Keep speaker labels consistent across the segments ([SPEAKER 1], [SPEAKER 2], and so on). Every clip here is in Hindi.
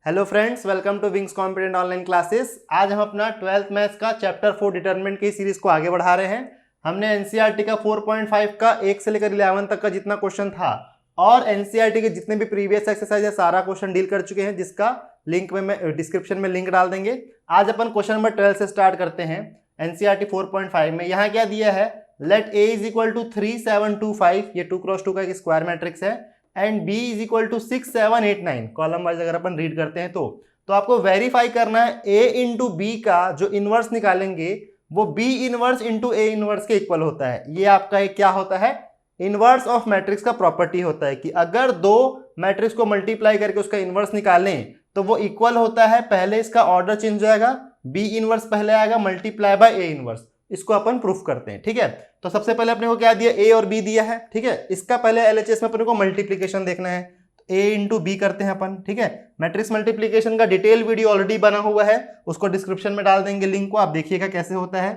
[SPEAKER 1] Hello friends, welcome to wings competent online classes. आज हम अपना 12th मैथ्स का चैप्टर 4 डिटरमिनेंट की सीरीज को आगे बढ़ा रहे हैं। हमने एनसीईआरटी का 4.5 का 1 से लेकर 11 तक का जितना क्वेश्चन था और एनसीईआरटी के जितने भी प्रीवियस एक्सरसाइज है सारा क्वेश्चन डील कर चुके हैं, जिसका लिंक में डिस्क्रिप्शन में लिंक डाल देंगे। आज अपन क्वेश्चन नंबर 12 से स्टार्ट करते हैं। एनसीईआरटी 4.5 में यहाँ क्या दिया है, let A is equal to 3725, ये 2x2 का एक स्क्वायर मैट्रिक्स है, and b is equal to 6789। Column wise अगर अपन रीड करते हैं तो आपको वेरीफाई करना है a इंटू बी का जो इनवर्स निकालेंगे वो b inverse into a inverse के इक्वल होता है। ये आपका एक क्या होता है, इनवर्स ऑफ मैट्रिक्स का प्रॉपर्टी होता है कि अगर दो मैट्रिक्स को मल्टीप्लाई करके उसका इनवर्स निकालें तो वो इक्वल होता है। पहले इसका ऑर्डर चेंज हो जाएगा, b इनवर्स पहले आएगा मल्टीप्लाई बाय a इनवर्स। इसको अपन प्रूफ करते हैं, ठीक है। तो सबसे पहले अपने को क्या दिया, a और b दिया है, ठीक है। इसका पहले एलएचएस में अपने को मल्टीप्लीकेशन देखना है, a इंटू बी करते हैं अपन, ठीक है। मैट्रिक्स मल्टीप्लीकेशन का डिटेल वीडियो ऑलरेडी बना हुआ है, उसको डिस्क्रिप्शन में डाल देंगे लिंक को, आप देखिएगा कैसे होता है।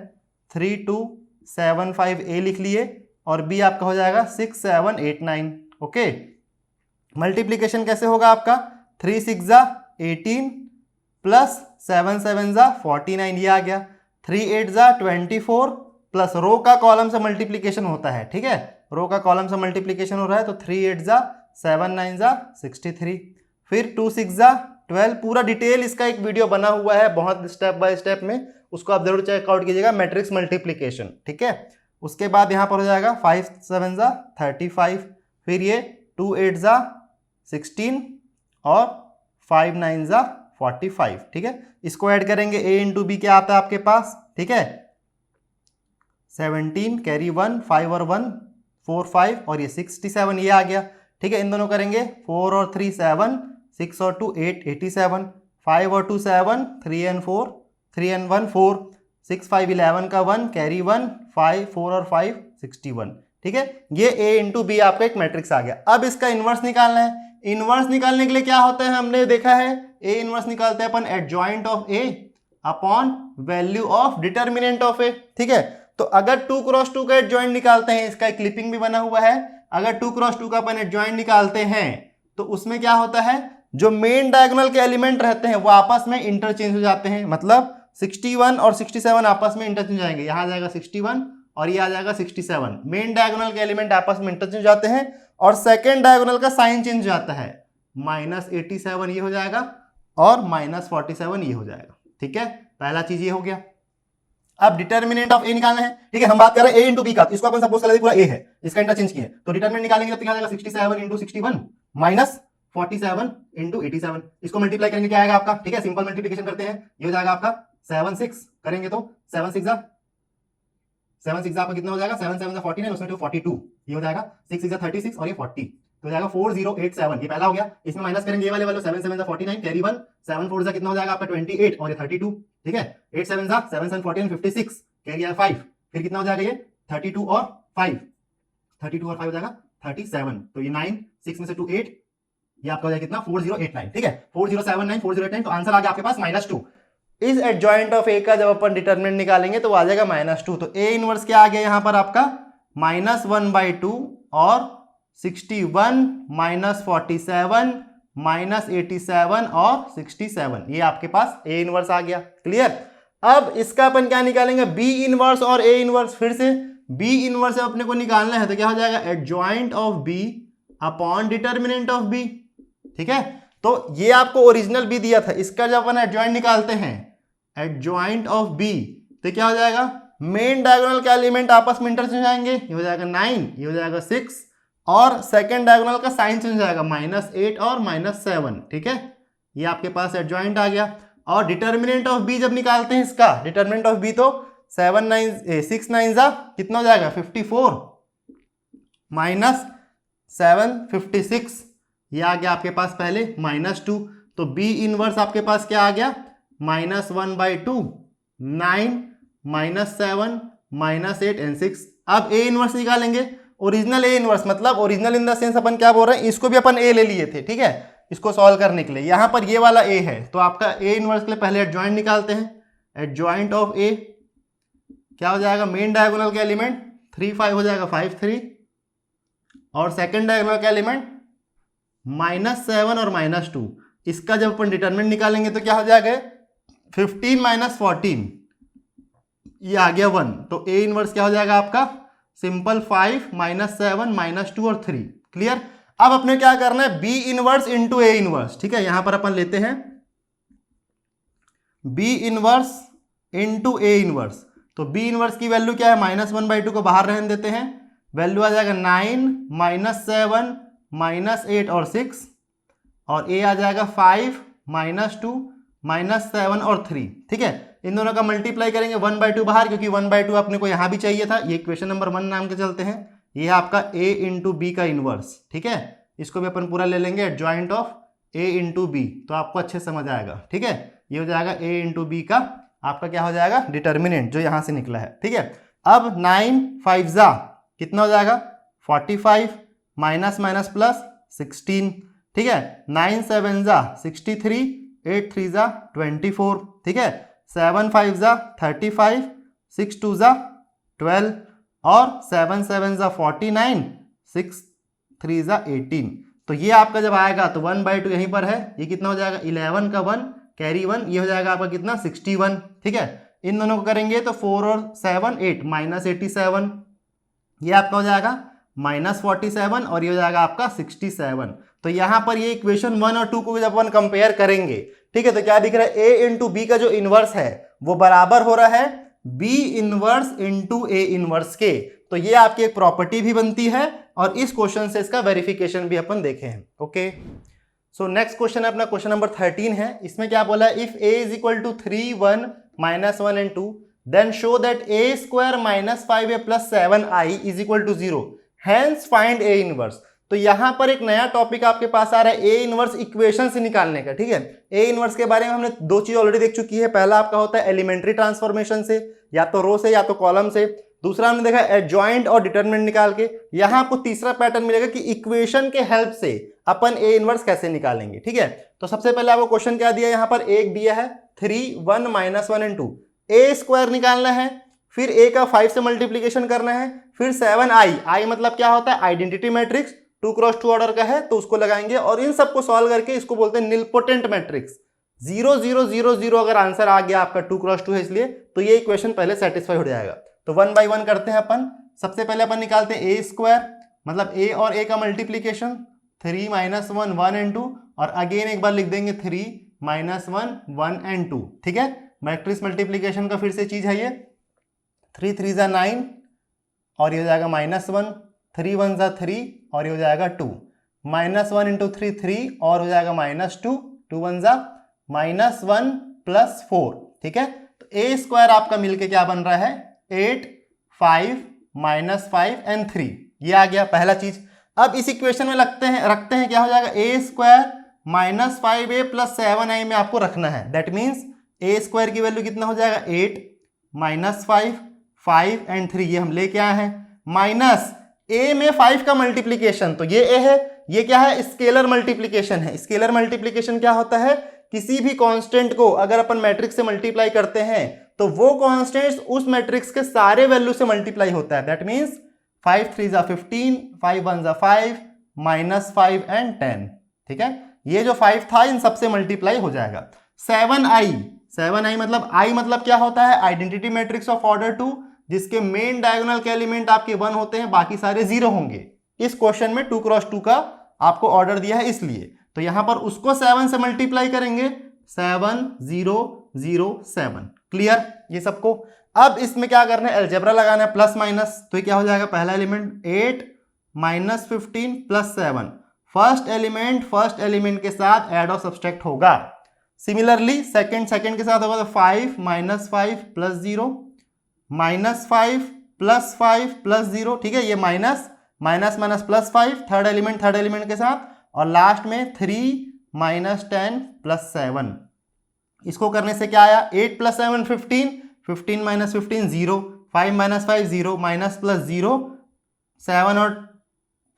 [SPEAKER 1] 3275a लिख लिए और b आपका हो जाएगा 6789। ओके, मल्टीप्लीकेशन कैसे होगा आपका, 3 6 जा 18 प्लस 7 7 जा 49, ये आ गया। 3 8 जा 24 प्लस रो का कॉलम से मल्टीप्लीकेशन होता है, ठीक है। रो का कॉलम से मल्टीप्लीकेशन हो रहा है तो 3 8 जा 7 9 जा 63, फिर 2 6 जा 12। पूरा डिटेल इसका एक वीडियो बना हुआ है बहुत स्टेप बाय स्टेप में, उसको आप जरूर चेकआउट कीजिएगा, मैट्रिक्स मल्टीप्लीकेशन, ठीक है। उसके बाद यहाँ पर हो जाएगा 5 7 जा 35, फिर ये 2 8 जा 16 और 5 9 जा 45, ठीक है। इसको ऐड करेंगे, a इंटू बी क्या आता है आपके पास, ठीक है। 17 कैरी 1, 5 और 1 4 5 और ये 67 ये आ गया, ठीक है। इन दोनों करेंगे 4 और 3 7, 6 और 2 8 87, 5 और 2 7, 3 and 4, 3 and 1 4, 6 5 11 का 1 कैरी 1, 5 4 और 5 61, ठीक है। ये a इंटू बी आपका एक मैट्रिक्स आ गया। अब इसका इनवर्स निकालना है। इनवर्स निकालने के लिए क्या होता है, हमने देखा है a इनवर्स निकालते हैं अपन adjoint of a upon value of determinant of a, ठीक है। तो अगर 2x2 का एडजॉइंट निकालते हैं, इसका एक क्लिपिंग भी बना हुआ है, अगर 2x2 का अपन एडजॉइंट निकालते हैं तो उसमें क्या होता है, जो मेन डायगोनल के एलिमेंट रहते हैं वो आपस में इंटरचेंज हो जाते हैं। मतलब 61 और 67 आपस में इंटरचेंज हो जाएंगे, यहां आ जाएगा 61 और ये आ जाएगा 67। मेन डायगोनल के एलिमेंट आपस में इंटरचेंज हो जाते हैं और सेकेंड डायगोनल का साइन चेंज हो जाता है, -87 ये हो जाएगा और -47 ये हो जाएगा, ठीक है। पहला चीज ये हो गया। अब डिटरमिनेंट ऑफ ए निकालना है, ठीक है। हम बात कर रहे हैं ए इंटू बी का, इसको अपन सपोज कर लेते पूरा ए है, इसका इंटरचेंज किया तो डिटरमिनेंट निकालेंगे तो क्या आएगा 67 इंटू 61 माइनस 47 इंटू 87। इसको मल्टीप्लाई करेंगे क्या आएगा आपका, ठीक है। सिंपल मल्टीप्लिकेशन करते हैं, ये हो जाएगा आपका 7 6 करेंगे तो 7 6 आपका कितना हो जाएगा, 7 7 49, उसमें 42 ये हो जाएगा, 6 6 36 और ये 40 तो हो जाएगा 4087, ये पहला हो गया। इसमें माइनस करेंगे ये वाले 7 7 49 कैरी 1, 7 4 कितना हो जाएगा आपका 28 और ये 32, ठीक है। 8 7 7 7 14 56 कैरी 5, फिर कितना हो जाएगा ये 32 और 5, 32 और 5 हो जाएगा 37, तो ये 9 6 में से 2 8, ये आपका हो जाएगा कितना 4089, ठीक है। 4079 4089, तो आंसर आ गया आपके पास -2। इस एडजॉइंट ऑफ ए का जब अपन डिटरमिनेंट निकालेंगे तो आ जाएगा -2। तो ए इनवर्स क्या आ गया यहां पर आपका -1/2 और 61 -47 -87 और 67, ये आपके पास ए इनवर्स आ गया। क्लियर। अब इसका अपन क्या निकालेंगे, बी इनवर्स और ए इनवर्स। फिर से बी इनवर्स अपने को निकालना है तो क्या हो जाएगा, adjoint of B upon determinant of B, ठीक है। तो ये आपको ओरिजिनल बी दिया था, इसका जब अपन एडजॉइंट निकालते हैं एडजॉइंट ऑफ बी तो क्या हो जाएगा, मेन डायगोनल के एलिमेंट आपस में इंटरचेंज जाएंगे, ये हो जाएगा 9, ये हो जाएगा 6 और सेकेंड डायगोनल का साइन चेंज जाएगा -8 और -7, ठीक है। ये आपके पास एडजॉइंट आ गया। और डिटरमिनेंट ऑफ बी जब निकालते हैं इसका डिटरमिनेंट ऑफ बी तो 6 9 जा कितना हो जाएगा 54 -7 56, ये आ गया आपके पास पहले -2। तो बी इनवर्स आपके पास क्या आ गया, -1/2 9 -7 -8 एंड 6। अब ए इनवर्स निकालेंगे, ओरिजिनल ए इनवर्स, मतलब ओरिजिनल इन द सेंस अपन क्या बोल रहे हैं, इसको भी अपन ए ले लिए थे, ठीक है, इसको सॉल्व करने के लिए। यहां पर ये वाला ए है तो आपका ए इनवर्स के लिए पहले एडजॉइंट निकालते हैं। एडजॉइंट ऑफ ए क्या हो जाएगा, मेन डायगोनल के एलिमेंट 3 5 हो जाएगा 5 3 और सेकेंड डायगोनल का एलिमेंट -7 और -2, इसका जब अपन डिटरमिनेंट निकालेंगे तो क्या हो जाएगा, 15 माइनस 14, ये आ गया 1। तो ए इनवर्स क्या हो जाएगा आपका, सिंपल 5 माइनस 7 माइनस 2 और 3। क्लियर। अब अपने क्या करना है, B inverse into A inverse. ठीक है, यहां पर अपन लेते हैं B inverse into A inverse. तो बी इनवर्स की वैल्यू क्या है, -1/2 को बाहर रहने देते हैं, वैल्यू आ जाएगा 9 माइनस 7 माइनस 8 और 6, और ए आ जाएगा 5 माइनस 2 माइनस 7 और 3। ठीक है, इन दोनों का मल्टीप्लाई करेंगे 1/2 बाहर, क्योंकि 1/2 अपने को यहां भी चाहिए था। ये इक्वेशन नंबर 1 नाम के चलते हैं। ये है आपका a इंटू बी का इनवर्स। ठीक है, इसको भी अपन पूरा ले लेंगे adjoint of a into B, तो आपको अच्छे समझ आएगा। ठीक है, ये हो जाएगा a इंटू बी का आपका क्या हो जाएगा, डिटर्मिनेंट, जो यहां से निकला है। ठीक है, अब 9 5 जा कितना हो जाएगा, 45 माइनस माइनस प्लस 16। ठीक है, 9 7 जा 63, 8 3 जा 24। ठीक है, 7 5 जा 35, 6 2 जा 12, और 7 7 जा 49, 6 3 जा 18। तो ये आपका जब आएगा तो 1/2 यहीं पर है, ये कितना हो जाएगा, 11 का 1 कैरी 1, ये हो जाएगा आपका कितना, 61। ठीक है, इन दोनों को करेंगे तो 4 और 7 8 माइनस 87, ये आपका हो जाएगा -47, और ये हो जाएगा आपका 67। तो यहां पर ये इक्वेशन 1 और 2 को जब अपन कंपेयर करेंगे, ठीक है, तो क्या दिख रहा है, ए इंटू बी का जो इनवर्स है वो बराबर हो रहा है B inverse into A inverse के। तो ये आपकी एक प्रॉपर्टी भी बनती है, और इस क्वेश्चन से इसका वेरिफिकेशन भी अपन देखे हैं। ओके, सो नेक्स्ट क्वेश्चन है अपना क्वेश्चन नंबर 13 है। इसमें क्या बोला है, if a is equal to 3 1 minus 1 and 2 then show that a square minus 5a plus 7i is equal to 0, hence find a inverse. तो यहां पर एक नया टॉपिक आपके पास आ रहा है, a इनवर्स इक्वेशन से निकालने का। ठीक है, a इनवर्स के बारे में हमने दो चीज ऑलरेडी देख चुकी है। पहला आपका होता है एलिमेंट्री ट्रांसफॉर्मेशन से, या तो रो से या तो कॉलम से। दूसरा हमने देखा एडजॉइंट और डिटरमिनेंट निकाल के। यहां आपको तीसरा पैटर्न मिलेगा कि इक्वेशन के हेल्प से अपन a इनवर्स कैसे निकालेंगे। ठीक है, तो सबसे पहले आपको क्वेश्चन क्या दिया है, यहां पर एक दिया है 3 1 माइनस 1 एंड 2, a स्क्वायर निकालना है, फिर a का 5 से मल्टीप्लीकेशन करना है, फिर 7i मतलब क्या होता है, आइडेंटिटी मैट्रिक्स, 2 क्रॉस 2 ऑर्डर का है तो उसको लगाएंगे, और इन सबको सॉल्व करके इसको बोलते हैं निलपोटेंट मैट्रिक्स। 0 0 0 0 अगर आंसर आ गया आपका 2 क्रॉस 2 है इसलिए, तो ये इक्वेशन पहले सेटिस्फाई हो जाएगा। तो 1 बाई 1 करते हैं अपन। सबसे पहले अपन निकालते हैं a स्क्वायर, मतलब a और a का मल्टीप्लीकेशन, 3 माइनस 1 1 एंड 2, और अगेन एक बार लिख देंगे 3 माइनस 1 1 एंड 2। ठीक है, मैट्रिक्स मल्टीप्लीकेशन का फिर से चीज है ये, 3 3 जा 9, और ये हो जाएगा -1, 3 1 जा 3, और ये हो जाएगा 2, -1 इंटू 3 3, और हो जाएगा -2, 2 1 जा -1 प्लस 4। ठीक है, तो a स्क्वायर आपका मिलके क्या बन रहा है, 8 5 -5 एंड 3, ये आ गया पहला चीज। अब इस इक्वेशन में रखते हैं क्या हो जाएगा, a square -5a plus 7i में आपको रखना है। दैट मीन्स a स्क्वायर की वैल्यू कितना हो जाएगा, 8 -5 5 एंड 3, ये हम लेके आए हैं, माइनस a में 5 का मल्टीप्लीकेशन, तो ये a है, ये क्या है, स्केलर मल्टीप्लीकेशन है। स्केलर मल्टीप्लीकेशन क्या होता है, किसी भी कांस्टेंट को अगर अपन मैट्रिक्स से मल्टीप्लाई करते हैं तो वो कांस्टेंट उस मैट्रिक्स के सारे वैल्यू से मल्टीप्लाई होता है। दैट मीन्स 5 3 जा 15, 5 1 जा 5, -5 एंड 10। ठीक है, ये जो 5 था इन सबसे मल्टीप्लाई हो जाएगा। 7i मतलब i मतलब क्या होता है, आइडेंटिटी मैट्रिक्स ऑफ ऑर्डर 2, जिसके मेन डायगोनल के एलिमेंट आपके 1 होते हैं, बाकी सारे 0 होंगे। इस क्वेश्चन में 2 क्रॉस 2 का आपको ऑर्डर दिया है इसलिए, तो यहां पर उसको 7 से मल्टीप्लाई करेंगे, 7 0 0 7। क्लियर ये सबको। अब इसमें क्या करना है, अलजेब्रा लगाना है, प्लस माइनस। तो ये क्या हो जाएगा, पहला एलिमेंट 8 -15 प्लस 7, फर्स्ट एलिमेंट के साथ ऐड और सब्सट्रैक्ट होगा। सिमिलरली सेकंड के साथ होगा तो 5 -5 प्लस 0, -5 प्लस 5 प्लस 0। ठीक है, ये माइनस प्लस 5 थर्ड एलिमेंट के साथ, और लास्ट में 3 -10 प्लस 7। इसको करने से क्या आया, 8 plus 7 15, 15 minus 15 0, 5 minus 5 0, minus plus 0, 7 और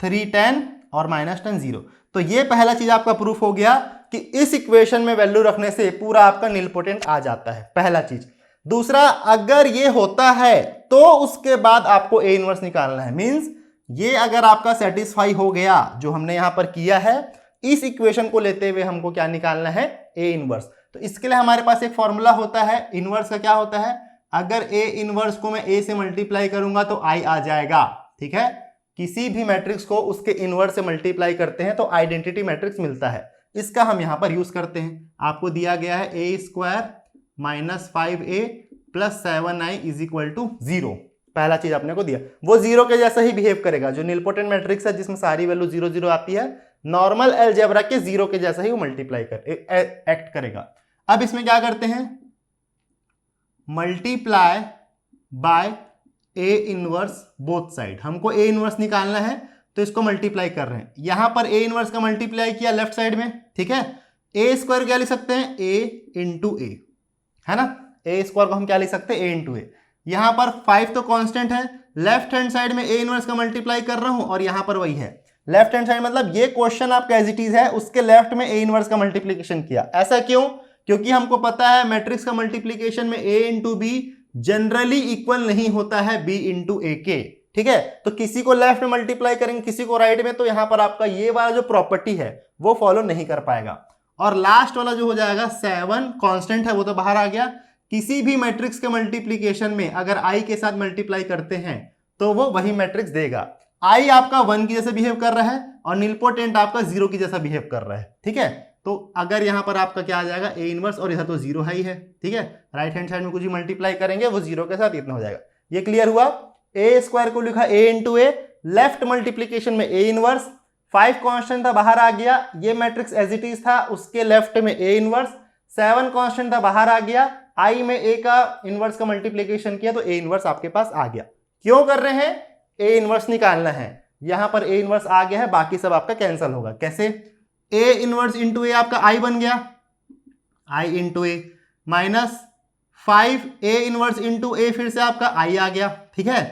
[SPEAKER 1] 3 10, और -10 0। तो ये पहला चीज आपका प्रूफ हो गया कि इस इक्वेशन में वैल्यू रखने से पूरा आपका निलपोटेंट आ जाता है, पहला चीज। दूसरा, अगर ये होता है तो उसके बाद आपको ए इनवर्स निकालना है। मींस ये अगर आपका सेटिस्फाई हो गया जो हमने यहां पर किया है, इस इक्वेशन को लेते हुए हमको क्या निकालना है, ए इनवर्स। तो इसके लिए हमारे पास एक फॉर्मूला होता है इनवर्स का। क्या होता है, अगर ए इनवर्स को मैं ए से मल्टीप्लाई करूंगा तो आई आ जाएगा। ठीक है, किसी भी मैट्रिक्स को उसके इनवर्स से मल्टीप्लाई करते हैं तो आइडेंटिटी मैट्रिक्स मिलता है। इसका हम यहां पर यूज करते हैं। आपको दिया गया है A square minus 5a plus 7i is equal to 0। पहला चीज आपने को दिया, वो 0 के जैसा ही बिहेव करेगा। जो नीलपोटेंट मैट्रिक्स है जिसमें सारी वैल्यू 0 0 आती है, नॉर्मल अलजेब्रा के 0 के जैसा ही वो मल्टीप्लाई एक्ट करेगा। अब इसमें क्या करते हैं, multiply bye A inverse both side. हमको ए इनवर्स निकालना है तो इसको मल्टीप्लाई कर रहे हैं। यहां पर ए इनवर्स का मल्टीप्लाई किया लेफ्ट साइड में। ठीक है, ए स्क्वायर क्या लिख सकते हैं, ए इंटू ए, है ना। ए स्क्वायर को हम क्या लिख सकते हैं, ए इंटू ए। यहां पर 5 तो कांस्टेंट है, लेफ्ट हैंड साइड में ए इनवर्स का मल्टीप्लाई कर रहा हूं और यहां पर वही है। लेफ्ट हैंड साइड मतलब ये क्वेश्चन आपका एज इट इज है, उसके लेफ्ट में ए इनवर्स का मल्टीप्लीकेशन किया। ऐसा क्यों, क्योंकि हमको पता है मैट्रिक्स का मल्टीप्लीकेशन में ए इंटू बी जनरली इक्वल नहीं होता है बी इंटू ए के। ठीक है, तो किसी को लेफ्ट में मल्टीप्लाई करेंगे, किसी को राइट में, तो यहां पर आपका ये वाला जो प्रॉपर्टी है वो फॉलो नहीं कर पाएगा। और लास्ट वाला जो हो जाएगा 7 कांस्टेंट है, वो तो बाहर आ गया। किसी भी मैट्रिक्स के मल्टीप्लीकेशन में अगर आई के साथ मल्टीप्लाई करते हैं तो वो वही मैट्रिक्स देगा। आई आपका 1 की जैसे बिहेव कर रहा है और नीलपोटेंट आपका 0 की जैसा बिहेव कर रहा है। ठीक है, तो अगर यहां पर आपका क्या आ जाएगा, ए इनवर्स, और इधर तो 0 है ही है। ठीक है, राइट हैंड साइड में कुछ भी मल्टीप्लाई करेंगे वो 0 के साथ इतना हो जाएगा। ये क्लियर हुआ। ए स्क्वायर को लिखा ए इंटू ए, लेफ्ट मल्टीप्लीकेशन में ए इनवर्स, 5 कांस्टेंट था बाहर आ गया, ये मैट्रिक्स एज इट इज था, उसके लेफ्ट में ए इनवर्स, 7 कांस्टेंट था बाहर आ गया, आई में ए का इनवर्स का मल्टीप्लीकेशन किया तो ए इनवर्स आपके पास आ गया। क्यों कर रहे हैं, ए इनवर्स निकालना है। यहां पर ए इनवर्स आ गया है, बाकी सब आपका कैंसिल होगा। कैसे, ए इनवर्स इंटू ए आपका आई बन गया, I into A, minus 5 A inverse into A, फिर से आपका आई आ गया। ठीक है,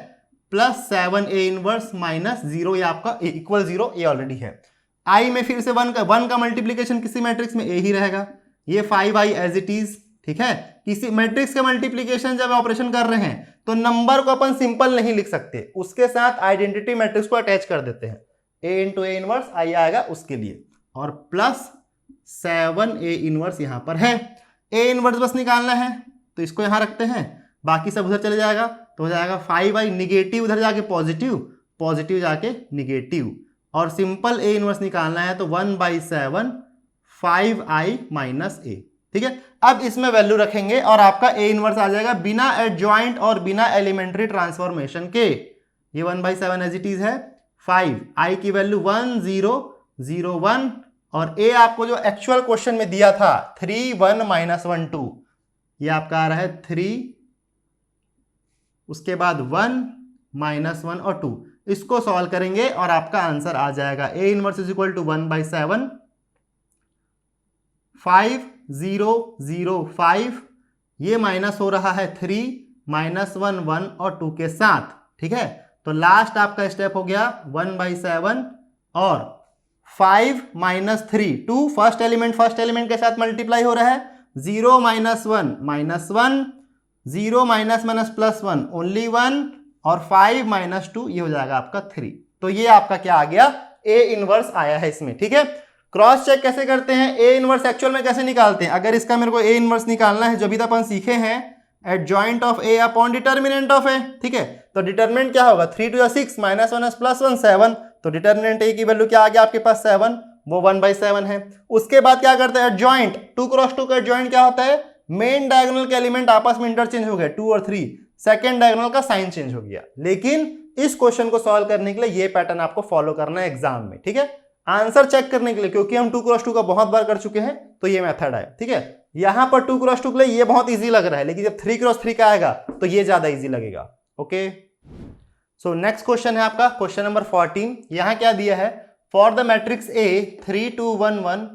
[SPEAKER 1] प्लस 7 ए इनवर्स माइनस 0, ये आपका इक्वल 0, ये ऑलरेडी है। आई में फिर से 1 का मल्टीप्लीकेशन किसी मैट्रिक्स में ए ही रहेगा, ये 5i एज इट इज। ठीक है, किसी मैट्रिक्स का मल्टीप्लीकेशन जब ऑपरेशन कर रहे हैं तो नंबर को अपन सिंपल नहीं लिख सकते, उसके साथ आइडेंटिटी मैट्रिक्स को अटैच कर देते हैं। ए इंटू ए इनवर्स आई आएगा उसके लिए, और प्लस 7 ए इनवर्स यहां पर है। ए इनवर्स बस निकालना है तो इसको यहां रखते हैं, बाकी सब उधर चले जाएगा तो हो जाएगा 5i, निगेटिव उधर जाके पॉजिटिव, पॉजिटिव जाके निगेटिव, और सिंपल ए इनवर्स निकालना है तो 1/7 5i माइनस ए। ठीक है, अब इसमें वैल्यू रखेंगे और आपका ए इनवर्स आ जाएगा बिना एडजॉइंट और बिना एलिमेंट्री ट्रांसफॉर्मेशन के। ये 1/7 एज इट इज है, 5 आई की वैल्यू 1 0 0 1, और ए आपको जो एक्चुअल क्वेश्चन में दिया था 3 1 -1 2, ये आपका आ रहा है 3, उसके बाद 1 -1 और 2। इसको सॉल्व करेंगे और आपका आंसर आ जाएगा A inverse is equal to 1/7 5 0 0 5, ये माइनस हो रहा है 3 -1 1 और 2 के साथ। ठीक है, तो लास्ट आपका स्टेप हो गया 1/7 और 5 -3 2, फर्स्ट एलिमेंट के साथ मल्टीप्लाई हो रहा है, 0 -1 -1, 0 -1 ओनली 1, और 5 -2 ये हो जाएगा आपका 3। तो ये आपका क्या आ गया, ए इनवर्स आया है इसमें। ठीक है, क्रॉस चेक कैसे करते हैं, ए इनवर्स एक्चुअल में कैसे निकालते हैं। अगर इसका मेरे को ए इनवर्स निकालना है, जो भी अपन सीखे हैं adjoint of A upon determinant of A. ठीक है, तो डिटर्मिनेंट क्या होगा, 3 2 6 -1 +1 7, तो डिटर्मिनेंट ए की वैल्यू क्या आ गया आपके पास 7, वो 1/7 है। उसके बाद क्या करते हैं, एडजॉइंट 2 क्रॉस 2 का एडजॉइंट क्या होता है, मेन डायगोनल के एलिमेंट आपस में इंटरचेंज हो गए 2 और 3, सेकेंड डायगोनल का साइन चेंज हो गया। लेकिन इस क्वेश्चन को सॉल्व करने के लिए ये पैटर्न आपको फॉलो करना है एग्जाम में। ठीक है, आंसर चेक करने के लिए, क्योंकि हम 2 क्रॉस 2 का बहुत बार कर चुके हैं तो ये मेथड है। ठीक है, यहां पर 2 क्रॉस 2 के लिए ये बहुत इजी लग रहा है, लेकिन जब 3 क्रॉस 3 का आएगा तो ये ज्यादा इजी लगेगा। ओके, सो नेक्स्ट क्वेश्चन है आपका क्वेश्चन नंबर 14। यहां क्या दिया है, for the matrix A 3 2 1 1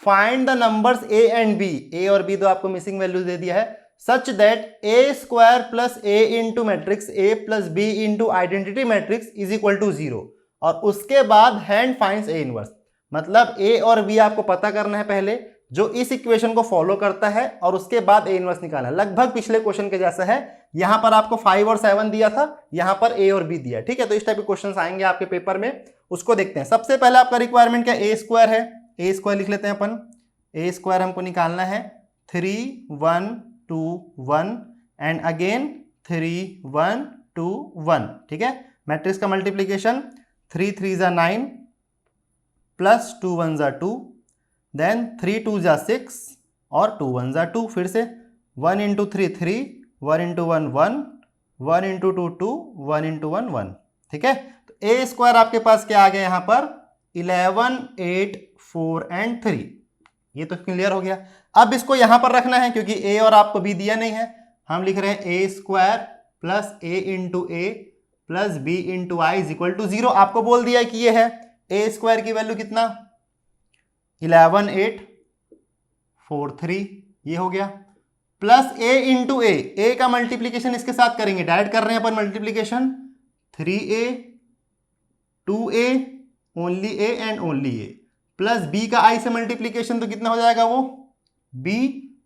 [SPEAKER 1] find the numbers A and B, A और बी तो आपको मिसिंग वैल्यूज दे दिया है, such that A square plus A into matrix A plus B into identity matrix is equal to 0, और उसके बाद हैंड फाइंड्स ए इनवर्स। मतलब ए और बी आपको पता करना है पहले, जो इस इक्वेशन को फॉलो करता है, और उसके बाद ए इनवर्स निकालना है। लगभग पिछले क्वेश्चन के जैसा है, यहां पर आपको 5 और 7 दिया था, यहां पर ए और बी दिया। ठीक है, तो इस टाइप के क्वेश्चन आएंगे आपके पेपर में, उसको देखते हैं। सबसे पहले आपका रिक्वायरमेंट क्या, ए स्क्वायर है, ए स्क्वायर लिख लेते हैं अपन। ए स्क्वायर हमको निकालना है 3 1 2 1 एंड अगेन 3 1 2 1, ठीक है। मैट्रिक्स का मल्टीप्लीकेशन 3 3 ज़ा 9 प्लस 2 1 ज़ा 2, देन 3 2 ज़ा 6 और 2 1 ज़ा 2। फिर से 1 इंटू 3 3, 1 इंटू 1 1, 1 इंटू 2 2, 1 इंटू 1 1, ठीक है। तो ए स्क्वायर आपके पास क्या आ गया यहाँ पर 11 8 4 एंड 3। ये तो क्लियर हो गया। अब इसको यहां पर रखना है क्योंकि ए और आपको बी दिया नहीं है। हम लिख रहे हैं A square plus A into A plus B into I is equal to 0। आपको बोल दिया कि ये है। ए स्क्वायर की वैल्यू कितना 11 8 4 3, ये हो गया, प्लस ए इंटू ए का मल्टीप्लीकेशन इसके साथ करेंगे, डायरेक्ट कर रहे हैं अपन multiplication 3a 2a only A and only A, plus B का आई से मल्टीप्लीकेशन तो कितना हो जाएगा वो b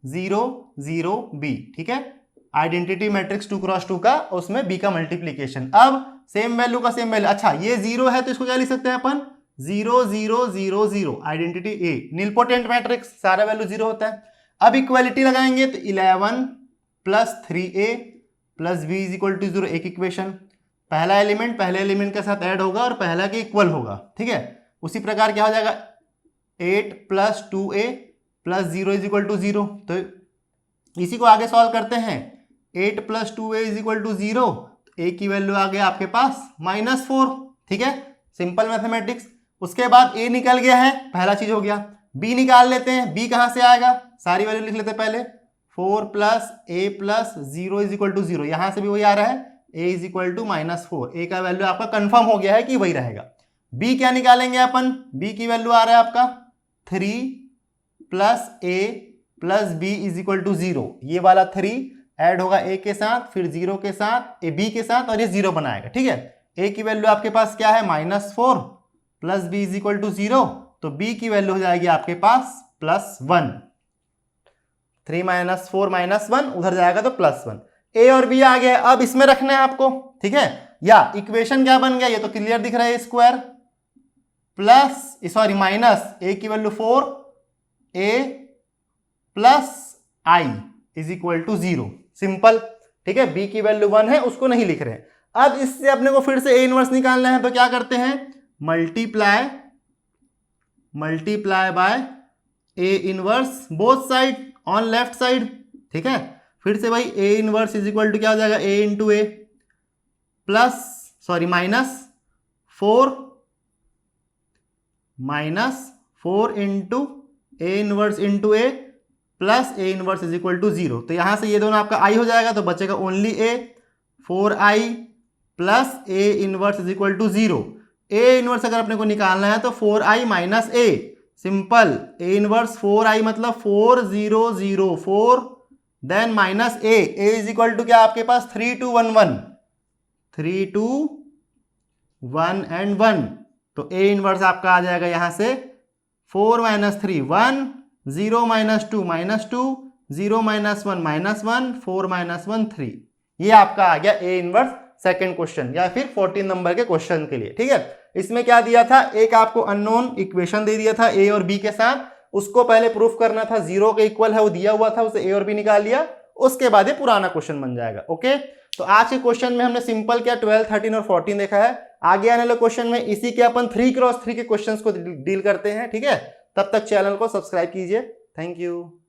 [SPEAKER 1] 0 0 b, ठीक है। आइडेंटिटी मैट्रिक्स 2 क्रॉस 2 का, उसमें b का मल्टीप्लीकेशन। अब सेम वैल्यू का सेम वैल्यू, अच्छा ये 0 है तो इसको क्या लिख सकते हैं अपन 0 0 0 0, आइडेंटिटी ए, निलपोटेंट मैट्रिक्स, सारा वैल्यू 0 होता है। अब इक्वालिटी लगाएंगे तो 11 plus 3a plus B is equal to 0, एक इक्वेशन, पहला एलिमेंट पहले एलिमेंट के साथ ऐड होगा और पहला के इक्वल होगा, ठीक है। उसी प्रकार क्या हो जाएगा 8 plus 2a plus 0 is equal to 0। तो इसी को आगे सॉल्व करते हैं, 8 plus 2a is equal to 0, A की वैल्यू आ गया आपके पास -4, ठीक है, सिंपल मैथमेटिक्स। उसके बाद a निकल गया है, पहला चीज हो गया। b निकाल लेते हैं, b कहां से आएगा, सारी वैल्यू लिख लेते हैं पहले, 4 plus a plus 0 is equal to 0, यहां से भी वही आ रहा है, a is equal to -4, a का वैल्यू आपका कंफर्म हो गया है कि वही रहेगा। b क्या निकालेंगे अपन, b की वैल्यू आ रहा है आपका 3 plus a plus b is equal to 0, ये वाला 3 ऐड होगा a के साथ, फिर 0 के साथ, b के साथ, और ये 0 बनाएगा, ठीक है। a की वैल्यू आपके पास क्या है -4 plus b is equal to 0, तो b की वैल्यू हो जाएगी आपके पास +1, 3 - 4 -1 उधर जाएगा तो +1। a और b आ गया, अब इसमें रखना है आपको, ठीक है। या इक्वेशन क्या बन गया, ये तो क्लियर दिख रहा है, square plus sorry minus a की value 4 a plus i is equal to 0, simple, ठीक है। b की वैल्यू 1 है, उसको नहीं लिख रहे हैं। अब इससे अपने को फिर से a इनवर्स निकालना है, तो क्या करते हैं multiply by a inverse both side on left side, ठीक है। फिर से भाई a inverse is equal to क्या हो जाएगा a into A plus sorry -4 into a inverse into A plus a inverse is equal to 0। तो यहां से ये दोनों आपका i हो जाएगा, तो बचेगा only a, 4i plus a inverse is equal to 0। a inverse अगर अपने को निकालना है तो 4i minus a, simple, a inverse 4i मतलब 4 0 0 4, then minus a is equal to क्या आपके पास 3 2 1 1, 3 2 1 एंड 1, तो a इनवर्स आपका आ जाएगा यहां से 4 - 3 1, 0 - 2 -2, 0 - 1 -1, 4 - 1 3, ये आपका आ गया a इनवर्स सेकंड क्वेश्चन या फिर 14 नंबर के क्वेश्चन के लिए, ठीक है। इसमें क्या दिया था, एक आपको अननोन इक्वेशन दे दिया था a और b के साथ, उसको पहले प्रूफ करना था, 0 के इक्वल है वो दिया हुआ था, उसे a और b निकाल लिया, उसके बाद ये पुराना क्वेश्चन बन जाएगा। ओके, तो आज के क्वेश्चन में हमने सिंपल क्या 12 13 और 14 देखा है। आगे आने वाले क्वेश्चन में इसी के अपन 3x3 के क्वेश्चंस को डील करते हैं, ठीक है। तब तक चैनल को सब्सक्राइब कीजिए। Thank you.